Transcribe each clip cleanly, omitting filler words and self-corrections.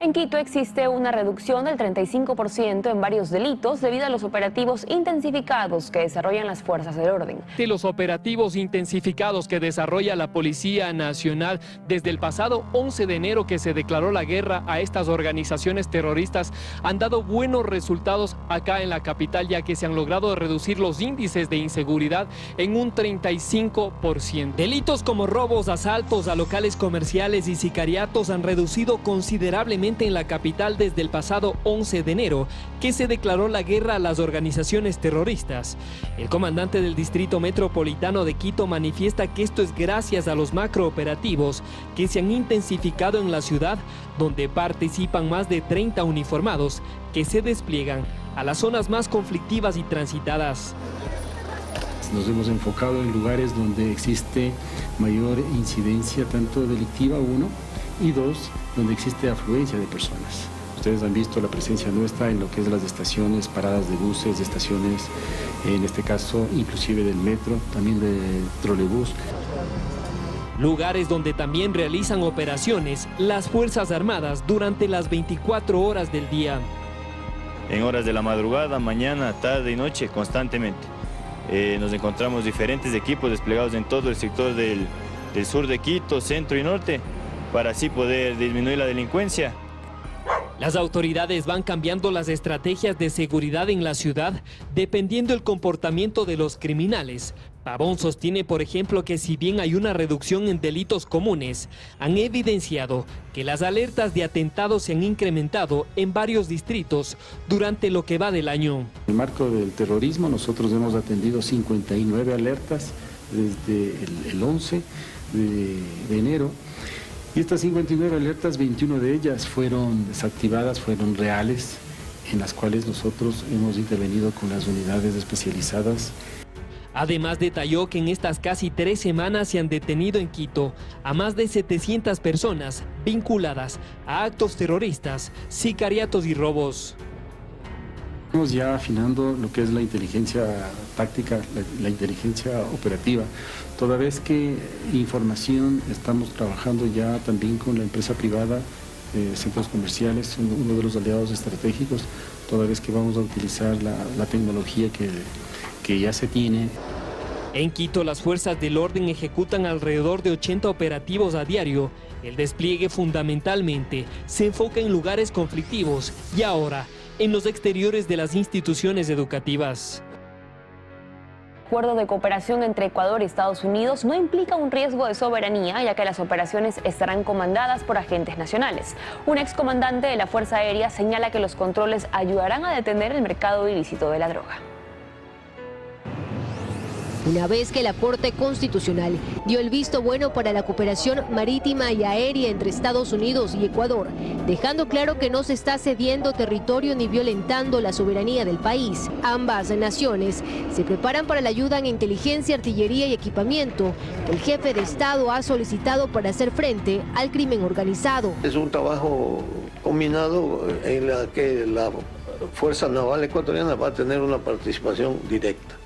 En Quito existe una reducción del 35% en varios delitos debido a los operativos intensificados que desarrollan las fuerzas del orden. De los operativos intensificados que desarrolla la Policía Nacional desde el pasado 11 de enero que se declaró la guerra a estas organizaciones terroristas han dado buenos resultados acá en la capital, ya que se han logrado reducir los índices de inseguridad en un 35%. Delitos como robos, asaltos a locales comerciales y sicariatos han reducido considerablemente en la capital desde el pasado 11 de enero, que se declaró la guerra a las organizaciones terroristas. El comandante del Distrito Metropolitano de Quito manifiesta que esto es gracias a los macrooperativos que se han intensificado en la ciudad, donde participan más de 30 uniformados que se despliegan a las zonas más conflictivas y transitadas. Nos hemos enfocado en lugares donde existe mayor incidencia tanto delictiva, uno, y dos, donde existe afluencia de personas. Ustedes han visto la presencia nuestra en lo que es las estaciones, paradas de buses, de estaciones, en este caso inclusive del metro, también de trolebús. Lugares donde también realizan operaciones las Fuerzas Armadas durante las 24 horas del día. En horas de la madrugada, mañana, tarde y noche, constantemente. Nos encontramos diferentes equipos desplegados en todo el sector del sur de Quito, centro y norte, para así poder disminuir la delincuencia. Las autoridades van cambiando las estrategias de seguridad en la ciudad dependiendo del comportamiento de los criminales. Pavón sostiene, por ejemplo, que si bien hay una reducción en delitos comunes, han evidenciado que las alertas de atentados se han incrementado en varios distritos durante lo que va del año. En el marco del terrorismo nosotros hemos atendido 59 alertas desde el 11 de enero. Y estas 59 alertas, 21 de ellas fueron desactivadas, fueron reales, en las cuales nosotros hemos intervenido con las unidades especializadas. Además detalló que en estas casi 3 semanas se han detenido en Quito a más de 700 personas vinculadas a actos terroristas, sicariatos y robos. Estamos ya afinando lo que es la inteligencia táctica, la inteligencia operativa, toda vez que información estamos trabajando ya también con la empresa privada, centros comerciales, uno de los aliados estratégicos, toda vez que vamos a utilizar la tecnología que ya se tiene. En Quito, las fuerzas del orden ejecutan alrededor de 80 operativos a diario. El despliegue fundamentalmente se enfoca en lugares conflictivos y ahora en los exteriores de las instituciones educativas. El acuerdo de cooperación entre Ecuador y Estados Unidos no implica un riesgo de soberanía, ya que las operaciones estarán comandadas por agentes nacionales. Un excomandante de la Fuerza Aérea señala que los controles ayudarán a detener el mercado ilícito de la droga. Una vez que la Corte Constitucional dio el visto bueno para la cooperación marítima y aérea entre Estados Unidos y Ecuador, dejando claro que no se está cediendo territorio ni violentando la soberanía del país, ambas naciones se preparan para la ayuda en inteligencia, artillería y equipamiento que el jefe de Estado ha solicitado para hacer frente al crimen organizado. Es un trabajo combinado en la que la Fuerza Naval Ecuatoriana va a tener una participación directa.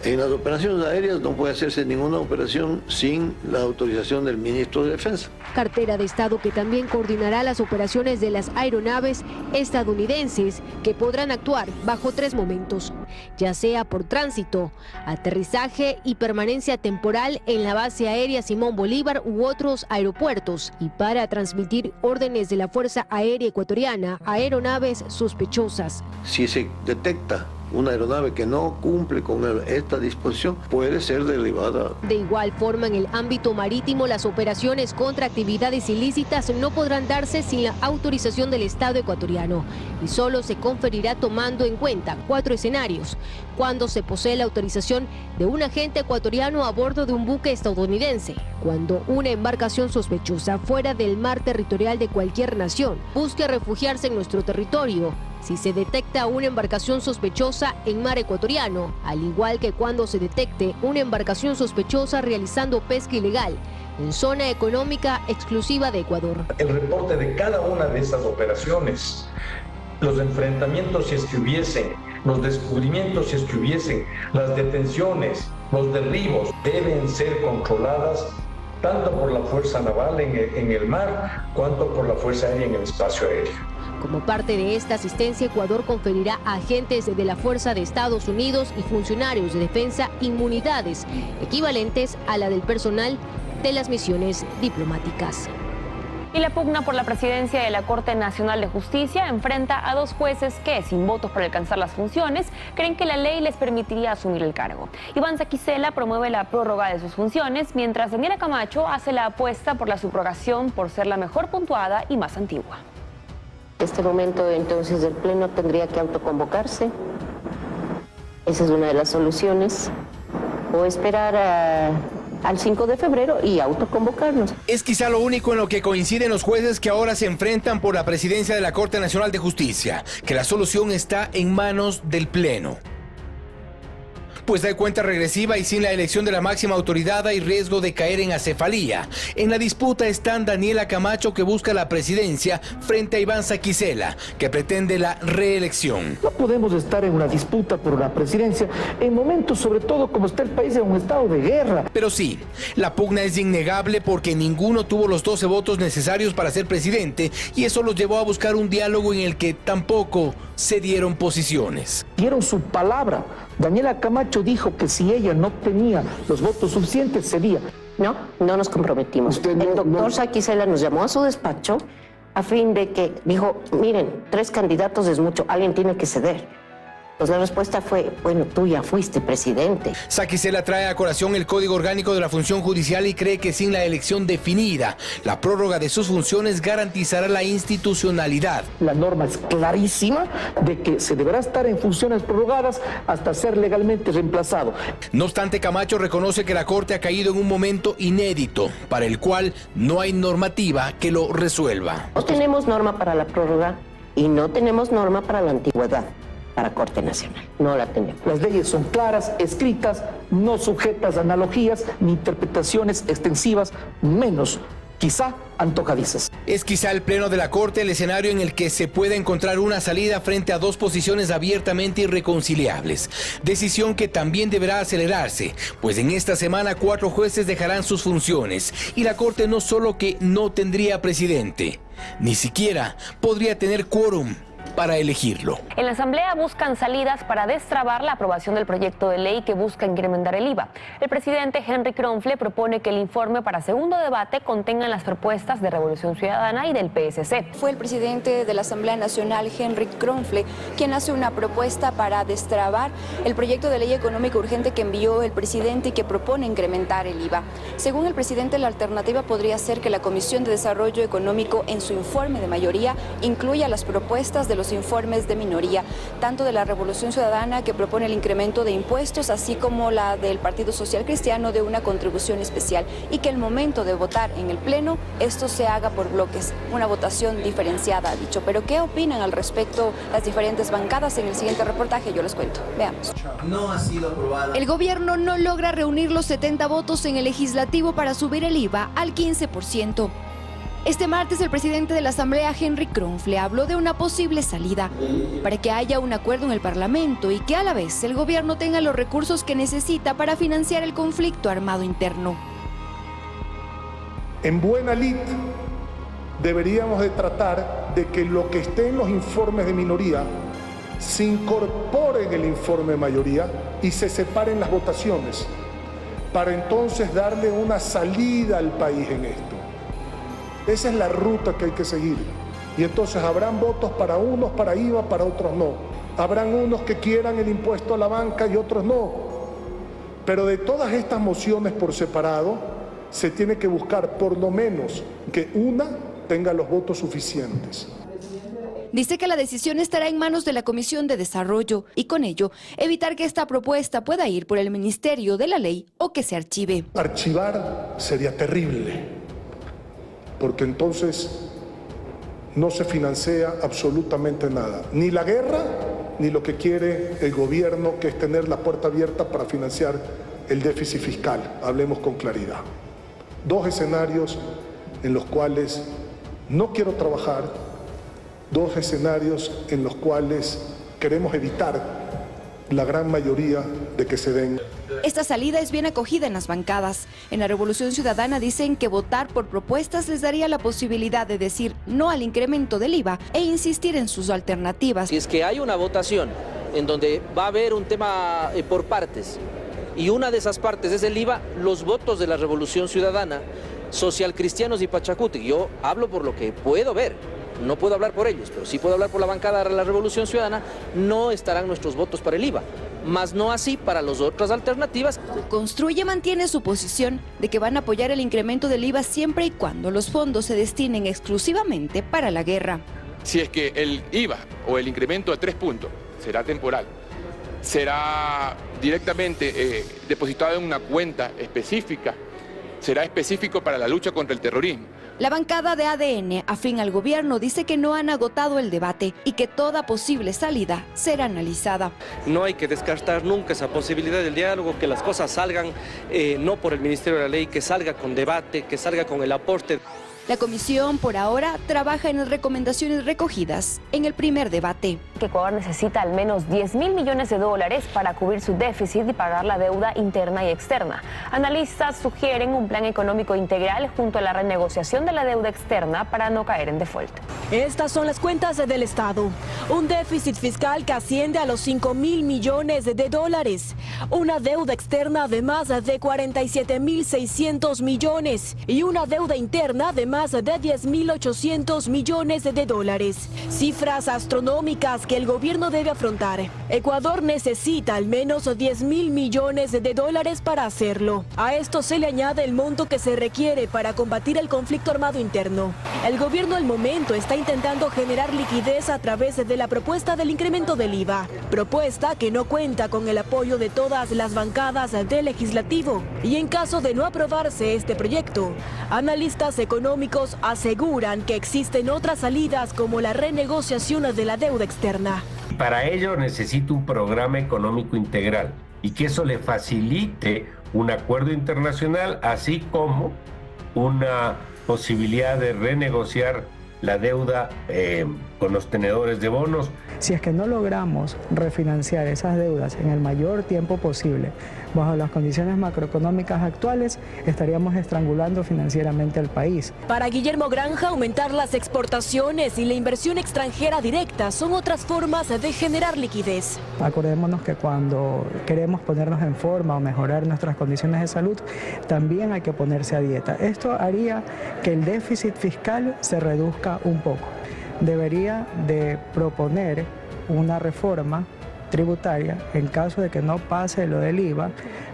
En las operaciones aéreas no puede hacerse ninguna operación sin la autorización del ministro de Defensa. Cartera de Estado que también coordinará las operaciones de las aeronaves estadounidenses que podrán actuar bajo 3 momentos, ya sea por tránsito, aterrizaje y permanencia temporal en la base aérea Simón Bolívar u otros aeropuertos, y para transmitir órdenes de la Fuerza Aérea Ecuatoriana a aeronaves sospechosas. Si se detecta una aeronave que no cumple con esta disposición, puede ser derribada. De igual forma, en el ámbito marítimo, las operaciones contra actividades ilícitas no podrán darse sin la autorización del Estado ecuatoriano y solo se conferirá tomando en cuenta 4 escenarios: cuando se posee la autorización de un agente ecuatoriano a bordo de un buque estadounidense, cuando una embarcación sospechosa fuera del mar territorial de cualquier nación busque refugiarse en nuestro territorio, si se detecta una embarcación sospechosa en mar ecuatoriano, al igual que cuando se detecte una embarcación sospechosa realizando pesca ilegal en zona económica exclusiva de Ecuador. El reporte de cada una de estas operaciones, los enfrentamientos si es que hubiesen, los descubrimientos si es que hubiesen, las detenciones, los derribos, deben ser controladas tanto por la Fuerza Naval en el mar, cuanto por la Fuerza Aérea en el espacio aéreo. Como parte de esta asistencia, Ecuador conferirá a agentes de la Fuerza de Estados Unidos y funcionarios de defensa inmunidades equivalentes a la del personal de las misiones diplomáticas. Y la pugna por la presidencia de la Corte Nacional de Justicia enfrenta a dos jueces que, sin votos para alcanzar las funciones, creen que la ley les permitiría asumir el cargo. Iván Saquicela promueve la prórroga de sus funciones, mientras Daniela Camacho hace la apuesta por la subrogación por ser la mejor puntuada y más antigua. Este momento entonces del Pleno tendría que autoconvocarse. Esa es una de las soluciones. O esperar al 5 de febrero y autoconvocarnos. Es quizá lo único en lo que coinciden los jueces que ahora se enfrentan por la presidencia de la Corte Nacional de Justicia, que la solución está en manos del Pleno. Pues hay cuenta regresiva y sin la elección de la máxima autoridad hay riesgo de caer en acefalía. En la disputa están Daniela Camacho, que busca la presidencia, frente a Iván Saquicela, que pretende la reelección. No podemos estar en una disputa por la presidencia en momentos, sobre todo como está el país, en un estado de guerra. Pero sí, la pugna es innegable porque ninguno tuvo los 12 votos necesarios para ser presidente y eso los llevó a buscar un diálogo en el que tampoco se dieron posiciones. Dieron su palabra. Daniela Camacho dijo que si ella no tenía los votos suficientes sería. No nos comprometimos. El doctor Saquicela nos llamó a su despacho a fin de que dijo, miren, 3 candidatos es mucho, alguien tiene que ceder. Pues la respuesta fue, bueno, tú ya fuiste presidente. Saquicela trae a colación el Código Orgánico de la Función Judicial y cree que sin la elección definida, la prórroga de sus funciones garantizará la institucionalidad. La norma es clarísima de que se deberá estar en funciones prorrogadas hasta ser legalmente reemplazado. No obstante, Camacho reconoce que la Corte ha caído en un momento inédito, para el cual no hay normativa que lo resuelva. No tenemos norma para la prórroga y no tenemos norma para la antigüedad. Para Corte Nacional, no la tenemos. Las leyes son claras, escritas, no sujetas a analogías ni interpretaciones extensivas, menos, quizá, antojadizas. Es quizá el Pleno de la Corte el escenario en el que se pueda encontrar una salida frente a dos posiciones abiertamente irreconciliables. Decisión que también deberá acelerarse, pues en esta semana 4 jueces dejarán sus funciones y la Corte no solo que no tendría presidente, ni siquiera podría tener quórum para elegirlo. En la Asamblea buscan salidas para destrabar la aprobación del proyecto de ley que busca incrementar el IVA. El presidente Henry Kronfle propone que el informe para segundo debate contenga las propuestas de Revolución Ciudadana y del PSC. Fue el presidente de la Asamblea Nacional, Henry Kronfle, quien hace una propuesta para destrabar el proyecto de ley económica urgente que envió el presidente y que propone incrementar el IVA. Según el presidente, la alternativa podría ser que la Comisión de Desarrollo Económico en su informe de mayoría incluya las propuestas de los informes de minoría, tanto de la Revolución Ciudadana, que propone el incremento de impuestos, así como la del Partido Social Cristiano de una contribución especial, y que el momento de votar en el Pleno esto se haga por bloques, una votación diferenciada, ha dicho. Pero ¿qué opinan al respecto las diferentes bancadas? En el siguiente reportaje yo les cuento. Veamos. No ha sido aprobada. El gobierno no logra reunir los 70 votos en el legislativo para subir el IVA al 15%. Este martes el presidente de la Asamblea, Henry Kronfle, habló de una posible salida para que haya un acuerdo en el Parlamento y que a la vez el gobierno tenga los recursos que necesita para financiar el conflicto armado interno. En buena lid deberíamos de tratar de que lo que esté en los informes de minoría se incorpore en el informe de mayoría y se separen las votaciones para entonces darle una salida al país en esto. Esa es la ruta que hay que seguir. Y entonces habrán votos para unos, para IVA, para otros no. Habrán unos que quieran el impuesto a la banca y otros no. Pero de todas estas mociones por separado, se tiene que buscar por lo menos que una tenga los votos suficientes. Dice que la decisión estará en manos de la Comisión de Desarrollo y con ello evitar que esta propuesta pueda ir por el Ministerio de la Ley o que se archive. Archivar sería terrible, porque entonces no se financia absolutamente nada, ni la guerra, ni lo que quiere el gobierno, que es tener la puerta abierta para financiar el déficit fiscal. Hablemos con claridad. 2 escenarios en los cuales no quiero trabajar, 2 escenarios en los cuales queremos evitar la gran mayoría de que se den. Esta salida es bien acogida en las bancadas. En la Revolución Ciudadana dicen que votar por propuestas les daría la posibilidad de decir no al incremento del IVA e insistir en sus alternativas. Si es que hay una votación en donde va a haber un tema por partes y una de esas partes es el IVA, los votos de la Revolución Ciudadana, socialcristianos y Pachacuti, yo hablo por lo que puedo ver. No puedo hablar por ellos, pero sí puedo hablar por la bancada de la Revolución Ciudadana, no estarán nuestros votos para el IVA, más no así para las otras alternativas. Construye mantiene su posición de que van a apoyar el incremento del IVA siempre y cuando los fondos se destinen exclusivamente para la guerra. Si es que el IVA o el incremento de 3 puntos será temporal, será directamente depositado en una cuenta específica, será específico para la lucha contra el terrorismo. La bancada de ADN, afín al gobierno, dice que no han agotado el debate y que toda posible salida será analizada. No hay que descartar nunca esa posibilidad del diálogo, que las cosas salgan no por el Ministerio de la Ley, que salga con debate, que salga con el aporte. La comisión, por ahora, trabaja en las recomendaciones recogidas en el primer debate. Que Ecuador necesita al menos $10.000 millones para cubrir su déficit y pagar la deuda interna y externa. Analistas sugieren un plan económico integral junto a la renegociación de la deuda externa para no caer en default. Estas son las cuentas del Estado. Un déficit fiscal que asciende a los $5.000 millones, una deuda externa de más de 47.600 millones y una deuda interna de más de 10.800 millones de dólares. Cifras astronómicas que el gobierno debe afrontar. Ecuador necesita al menos $10.000 millones para hacerlo. A esto se le añade el monto que se requiere para combatir el conflicto armado interno. El gobierno al momento está intentando generar liquidez a través de la propuesta del incremento del IVA, propuesta que no cuenta con el apoyo de todas las bancadas del legislativo. Y en caso de no aprobarse este proyecto, analistas económicos aseguran que existen otras salidas como la renegociación de la deuda externa. Para ello necesita un programa económico integral y que eso le facilite un acuerdo internacional, así como una posibilidad de renegociar la deuda con los tenedores de bonos. Si es que no logramos refinanciar esas deudas en el mayor tiempo posible, bajo las condiciones macroeconómicas actuales, estaríamos estrangulando financieramente al país. Para Guillermo Granja, aumentar las exportaciones y la inversión extranjera directa son otras formas de generar liquidez. Acordémonos que cuando queremos ponernos en forma o mejorar nuestras condiciones de salud, también hay que ponerse a dieta. Esto haría que el déficit fiscal se reduzca un poco. Debería de proponer una reforma tributaria en caso de que no pase lo del IVA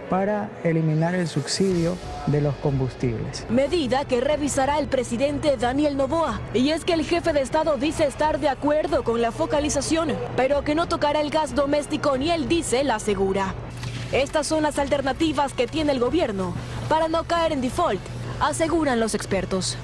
para eliminar el subsidio de los combustibles. Medida que revisará el presidente Daniel Noboa. Y es que el jefe de Estado dice estar de acuerdo con la focalización, pero que no tocará el gas doméstico ni el diésel, asegura. Estas son las alternativas que tiene el gobierno para no caer en default, aseguran los expertos.